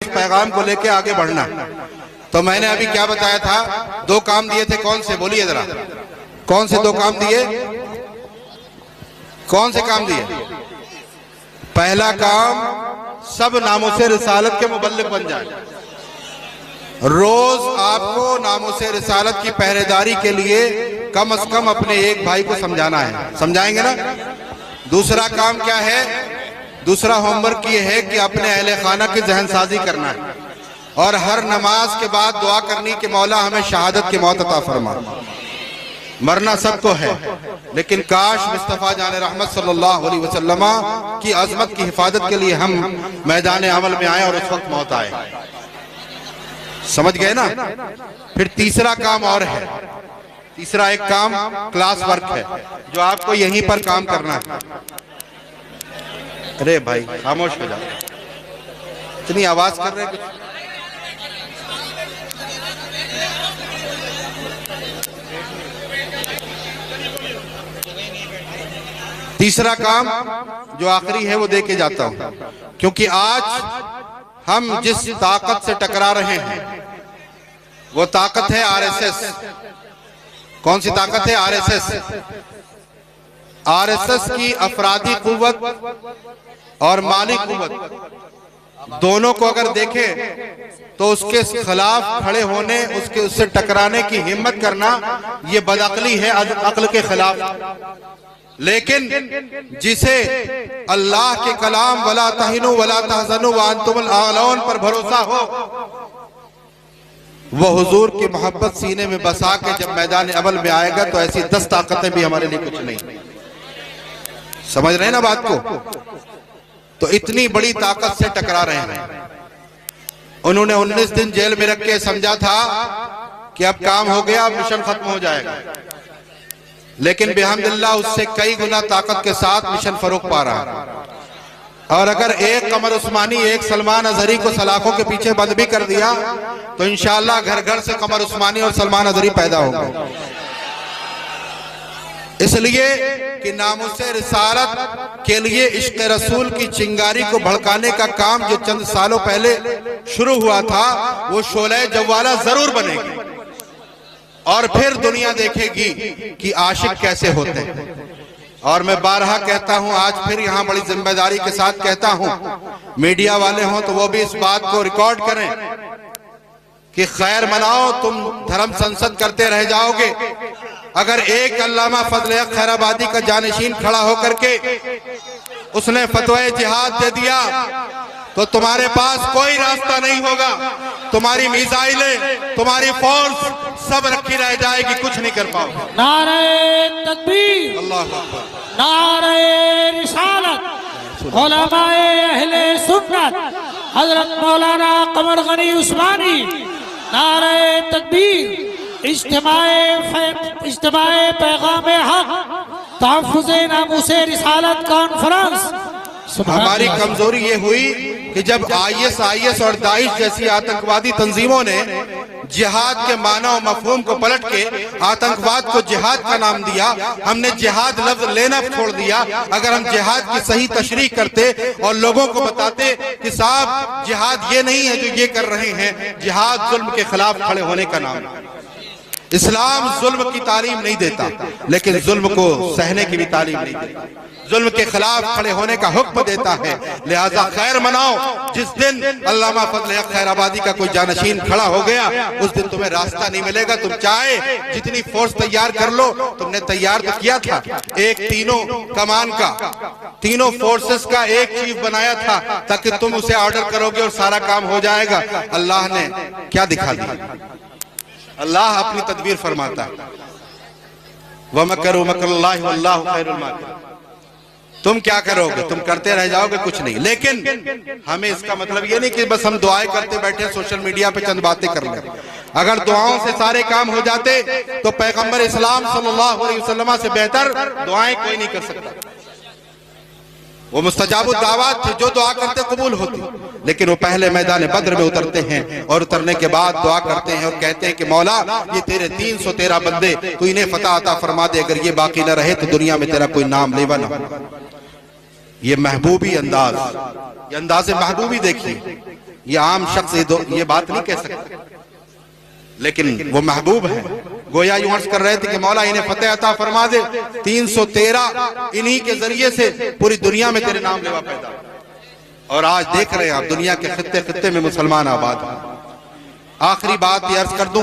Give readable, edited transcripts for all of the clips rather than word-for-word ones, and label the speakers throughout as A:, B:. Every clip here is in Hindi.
A: इस पैगाम को लेके आगे बढ़ना। तो मैंने अभी क्या बताया था, 2 काम दिए थे, कौन से बोलिए जरा, कौन से 2 काम दिए, कौन से काम दिए? पहला काम, सब नामों से रिसालत के मुबल्लिग बन जाए। रोज आपको नामों से रिसालत की पहरेदारी के लिए कम से कम अपने एक भाई को समझाना है, समझाएंगे ना? दूसरा काम क्या है? दूसरा होमवर्क ये है कि अपने अहले खाना की जहन साजी करना है और हर नमाज के बाद दुआ करनी कि मौला हमें शहादत की मौत अता फरमा। मरना सबको है, लेकिन काश मुस्तफा जान रहमत सल्लल्लाहु अलैहि वसल्लम की अजमत की हिफाजत के लिए हम मैदान अमल में आए और उस वक्त मौत आए। समझ गए ना? फिर तीसरा काम और है, तीसरा एक काम क्लास वर्क है जो आपको यहीं पर काम करना है। अरे भाई खामोश हो जाओ, इतनी आवाज कर रहे कुछ। तीसरा काम जो आखिरी है वो दे के जाता हूं, क्योंकि आज हम जिस ताकत से टकरा रहे हैं वो ताकत है आरएसएस। कौन सी ताकत है? आरएसएस। आरएसएस की अफरादी कुव्वत और माली कुव्वत दोनों को अगर देखें तो उसके खिलाफ खड़े होने, उससे टकराने की हिम्मत करना ये बदअक्ली है, अक्ल के खिलाफ। लेकिन जिसे अल्लाह के कलाम वला तहिनु वला तहज़नु व अंतुमुल आलौन पर भरोसा हो, वो हुजूर की मोहब्बत सीने में बसा के जब मैदान अमल में आएगा तो ऐसी 10 ताकतें भी हमारे लिए कुछ नहीं। समझ रहे हैं ना बात को? तो इतनी बड़ी ताकत से टकरा रहे हैं। उन्होंने 19 दिन जेल में रख के समझा था कि अब काम हो गया, अब मिशन खत्म हो जाएगा, लेकिन बिहम्दिल्लाह उससे कई गुना ताकत के साथ मिशन फरोग पा रहा है। और अगर एक कमर उस्मानी, एक सलमान अजहरी को सलाखों के पीछे बंद भी कर दिया तो इंशाअल्लाह घर घर से कमर उस्मानी और सलमान अजहरी पैदा होंगे। इसलिए कि नामुसे रिसालत के लिए इश्क रसूल की चिंगारी को भड़काने का काम जो चंद सालों पहले शुरू हुआ था, वो शोले जवाला जरूर बनेगी और फिर दुनिया देखेगी कि आशिक कैसे होते हैं। और मैं बारहा कहता हूं, आज फिर यहां बड़ी जिम्मेदारी के साथ कहता हूं, मीडिया वाले हों तो वो भी इस बात को रिकॉर्ड करें कि खैर मनाओ, तुम धर्म संसद करते रह जाओगे। अगर एक अल्लामा फजल खैराबादी का जानशीन खड़ा होकर के उसने फतवा जिहाद दे दिया तो तुम्हारे पास कोई रास्ता नहीं होगा। तुम्हारी मिसाइलें, तुम्हारी फोर्स सब रखी रह जाएगी, कुछ नहीं कर पाओगे।
B: नारे तकबीर,
A: अल्लाह अकबर,
B: नारे रिसालत, उलमाए अहले सुन्नत, हजरत मौलाना कमर गनी उस्मानी, नारे तकबीर, इज्तिमाए पैगाम हक, तहफ़्फ़ुज़े नामुसे रिसालत कॉन्फ्रेंस।
A: हमारी कमजोरी ये हुई कि जब आईएस और दाइश जैसी आतंकवादी तंजीमों ने जिहाद के माना और मफहूम को पलट के आतंकवाद को जिहाद का नाम दिया, हमने जिहाद लफ्ज लेना छोड़ दिया। अगर हम जिहाद की सही तशरीह करते और लोगों को बताते कि साहब जिहाद ये नहीं है जो ये कर रहे हैं, जिहाद जुल्म के खिलाफ खड़े होने का नाम है। इस्लाम जुल्म की तालीम नहीं देता, लेकिन जुल्म को सहने की भी तालीम नहीं देता, जुल्म के खिलाफ खड़े होने का हुक्म देता है। लिहाजा खैर मनाओ, जिस दिन अल्लामा फजल खैराबादी का कोई जानशीन खड़ा हो गया उस दिन तुम्हें रास्ता नहीं मिलेगा। तुम चाहे जितनी फोर्स तैयार कर लो, तुमने तैयार तो किया था, एक तीनों कमान का, तीनों फोर्सेस का एक चीफ बनाया था ताकि तुम उसे ऑर्डर करोगे और सारा काम हो जाएगा। अल्लाह ने क्या दिखा दिया? अल्लाह अपनी तदबीर फरमाता है, वमकरू मकरुल्लाहि वल्लाहु खैरुल माकिरीन। तुम क्या करोगे? तुम करते रह जाओगे, कुछ नहीं। लेकिन हमें इसका मतलब ये नहीं कि बस हम दुआएं करते बैठे सोशल मीडिया पे चंद बातें कर लें। अगर दुआओं से सारे काम हो जाते तो पैगंबर इस्लाम सल्लल्लाहु अलैहि वसल्लम से बेहतर दुआएं कोई नहीं कर सकता। वो मुस्तजाबुद दावत थे, जो दुआ करते कबूल होती। लेकिन वो पहले मैदान बद्र में उतरते हैं और उतरने के बाद दुआ करते हैं और कहते हैं कि मौला ये तेरे 313 बंदे, तू इन्हें फतह अता फरमा दे। अगर ये बाकी न रहे तो दुनिया में तेरा कोई नाम लेवा ना हो। ये महबूबी अंदाज, ये अंदाज़े महबूबी देखिए। ये आम शख्स ये बात नहीं कह सकता, लेकिन वो महबूब है। गोया यूं अर्ज कर रहे थे कि मौला इन्हें फतेह अता फरमा दे, 313 इन्हीं के जरिए से पूरी दुनिया में तेरे नाम लेवा पैदा। और आज देख रहे हैं आप दुनिया के खित्ते खित्ते में मुसलमान आबाद हैं। आखिरी बात ये अर्ज कर दूं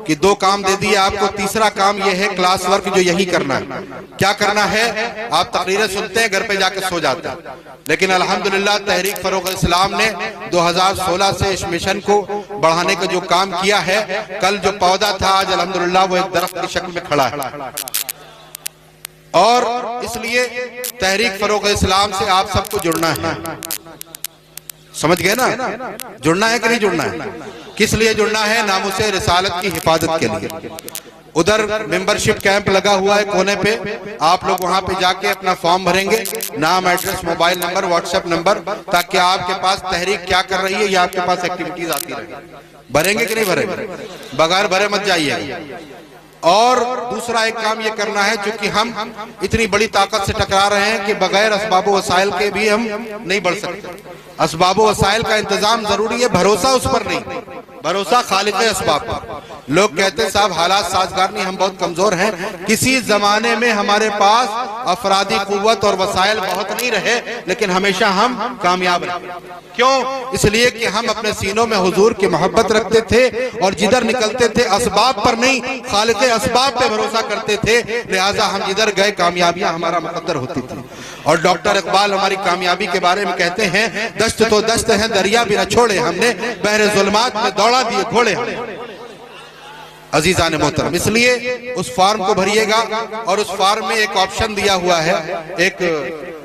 A: कि 2 काम दे दिए आपको, तीसरा काम ये है क्लास वर्क जो यही करना है। क्या करना है? आप तकरीरें सुनते हैं, घर पे जाके सो जाते हैं, लेकिन अल्हम्दुलिल्लाह तहरीक फरोग इस्लाम ने 2016 से इस मिशन को बढ़ाने का जो काम किया है, कल जो पौधा था आज अल्हम्दुलिल्लाह वो एक दरख्त की शक्ल में खड़ा है। और इसलिए तहरीक फरोग इस्लाम से आप सबको जुड़ना है। समझ गए ना? जुड़ना है कि नहीं जुड़ना है? किस लिए जुड़ना है? नामुसे रिसालत की हिफाजत के लिए। उधर मेंबरशिप कैंप लगा हुआ है कोने पे, आप लोग वहां पे जाके अपना फॉर्म भरेंगे, नाम, address, mobile number, WhatsApp number, ताकि आपके पास तहरीक क्या कर रही है ये आपके पास एक्टिविटीज आती रहे। भरेंगे कि नहीं भरेंगे? बगैर भरे मत जाइएगा। और दूसरा एक काम ये करना है, चूंकि हम इतनी बड़ी ताकत से टकरा रहे हैं कि बगैर असबाब वसाइल के भी हम नहीं बढ़ सकते। असबाब वसाइल का इंतजाम जरूरी है, भरोसा उस पर नहीं, भरोसा खालिक असबाब पर। लोग कहते हैं साहब हालात साजगार नहीं, हम बहुत कमजोर हैं। किसी जमाने में हमारे पास अफरादी कुव्वत और वसाइल बहुत नहीं रहे, लेकिन हमेशा हम कामयाब रहे। क्यों? इसलिए कि हम अपने सीनों में हुजूर की मोहब्बत रखते थे और जिधर निकलते थे असबाब पर नहीं, खालिक असबाब पे भरोसा करते थे। लिहाजा हम जिधर गए कामयाबियां हमारा मुकद्दर होती थी। और डॉक्टर इकबाल हमारी कामयाबी के बारे में कहते हैं, दस्त तो दस्त है दरिया भी न छोड़े हमने, बहरे जुल्मात में दौड़ा दिए घोड़े हमने। अजीजान मोहतरम, इसलिए उस फॉर्म को भरिएगा और उस फॉर्म में एक ऑप्शन दिया हुआ है, एक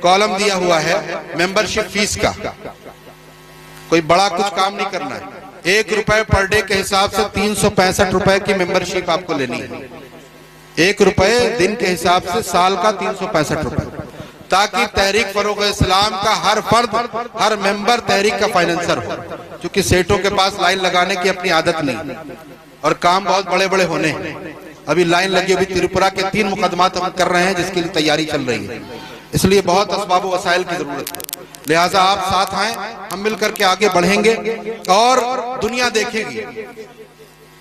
A: कॉलम दिया हुआ है मेंबरशिप फीस का। कोई बड़ा कुछ काम नहीं करना है, 1 रुपए पर डे के हिसाब से 365 रुपए की मेंबरशिप आपको लेनी है। 1 रुपए दिन के हिसाब से साल का 365 रुपए, ताकि तहरीक फरोग इस्लाम का हर फर्द, हर मेंबर तहरीक का फाइनेंसर हो। क्योंकि सेठों के पास लाइन लगाने की अपनी आदत नहीं और काम बहुत बड़े बड़े होने हैं। अभी लाइन लगी, अभी त्रिपुरा के 3 मुकदमात हम कर रहे हैं जिसके लिए तैयारी चल रही है। इसलिए बहुत असबाब वसाइल की जरूरत है। लिहाजा आप साथ आए, हम मिलकर के आगे बढ़ेंगे और दुनिया देखेगी।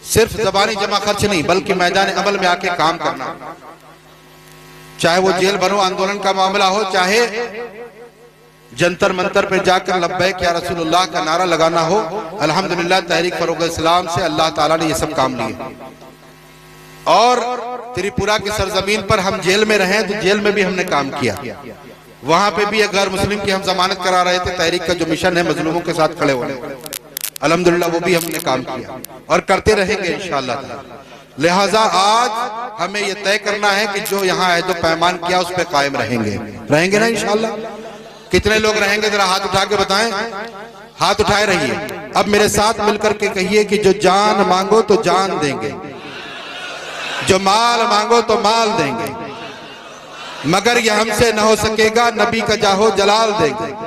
A: सिर्फ जबानी जमा खर्च नहीं, बल्कि मैदान अमल में आके काम करना। चाहे वो जेल भरो आंदोलन का मामला हो, चाहे जंतर मंतर पे जाकर लब्बैक या रसूलुल्लाह का नारा लगाना हो। अल्हम्दुलिल्लाह तहरीक फरोग इस्लाम से अल्लाह ताला ने ये सब काम लिए। और त्रिपुरा की सरजमीन पर हम जेल में रहे तो जेल में भी हमने काम किया। वहां पे भी एक गैर मुस्लिम की हम जमानत करा रहे थे। तहरीक का जो मिशन है मजलूमों के साथ खड़े होने, अल्हम्दुलिल्लाह वो भी हमने काम किया और करते रहेंगे इंशाअल्लाह। लिहाजा आज हमें यह तय करना है कि जो यहाँ है, जो पैमान किया उस पर कायम रहेंगे ना इंशाअल्लाह। कितने लोग रहेंगे जरा हाथ उठा के बताएं। हाथ उठाए रहिए। अब मेरे साथ मिलकर के कहिए कि जो जान मांगो तो जान देंगे, जो माल मांगो तो माल देंगे, मगर यह हमसे न हो सकेगा, नबी का जाहो जलाल देंगे।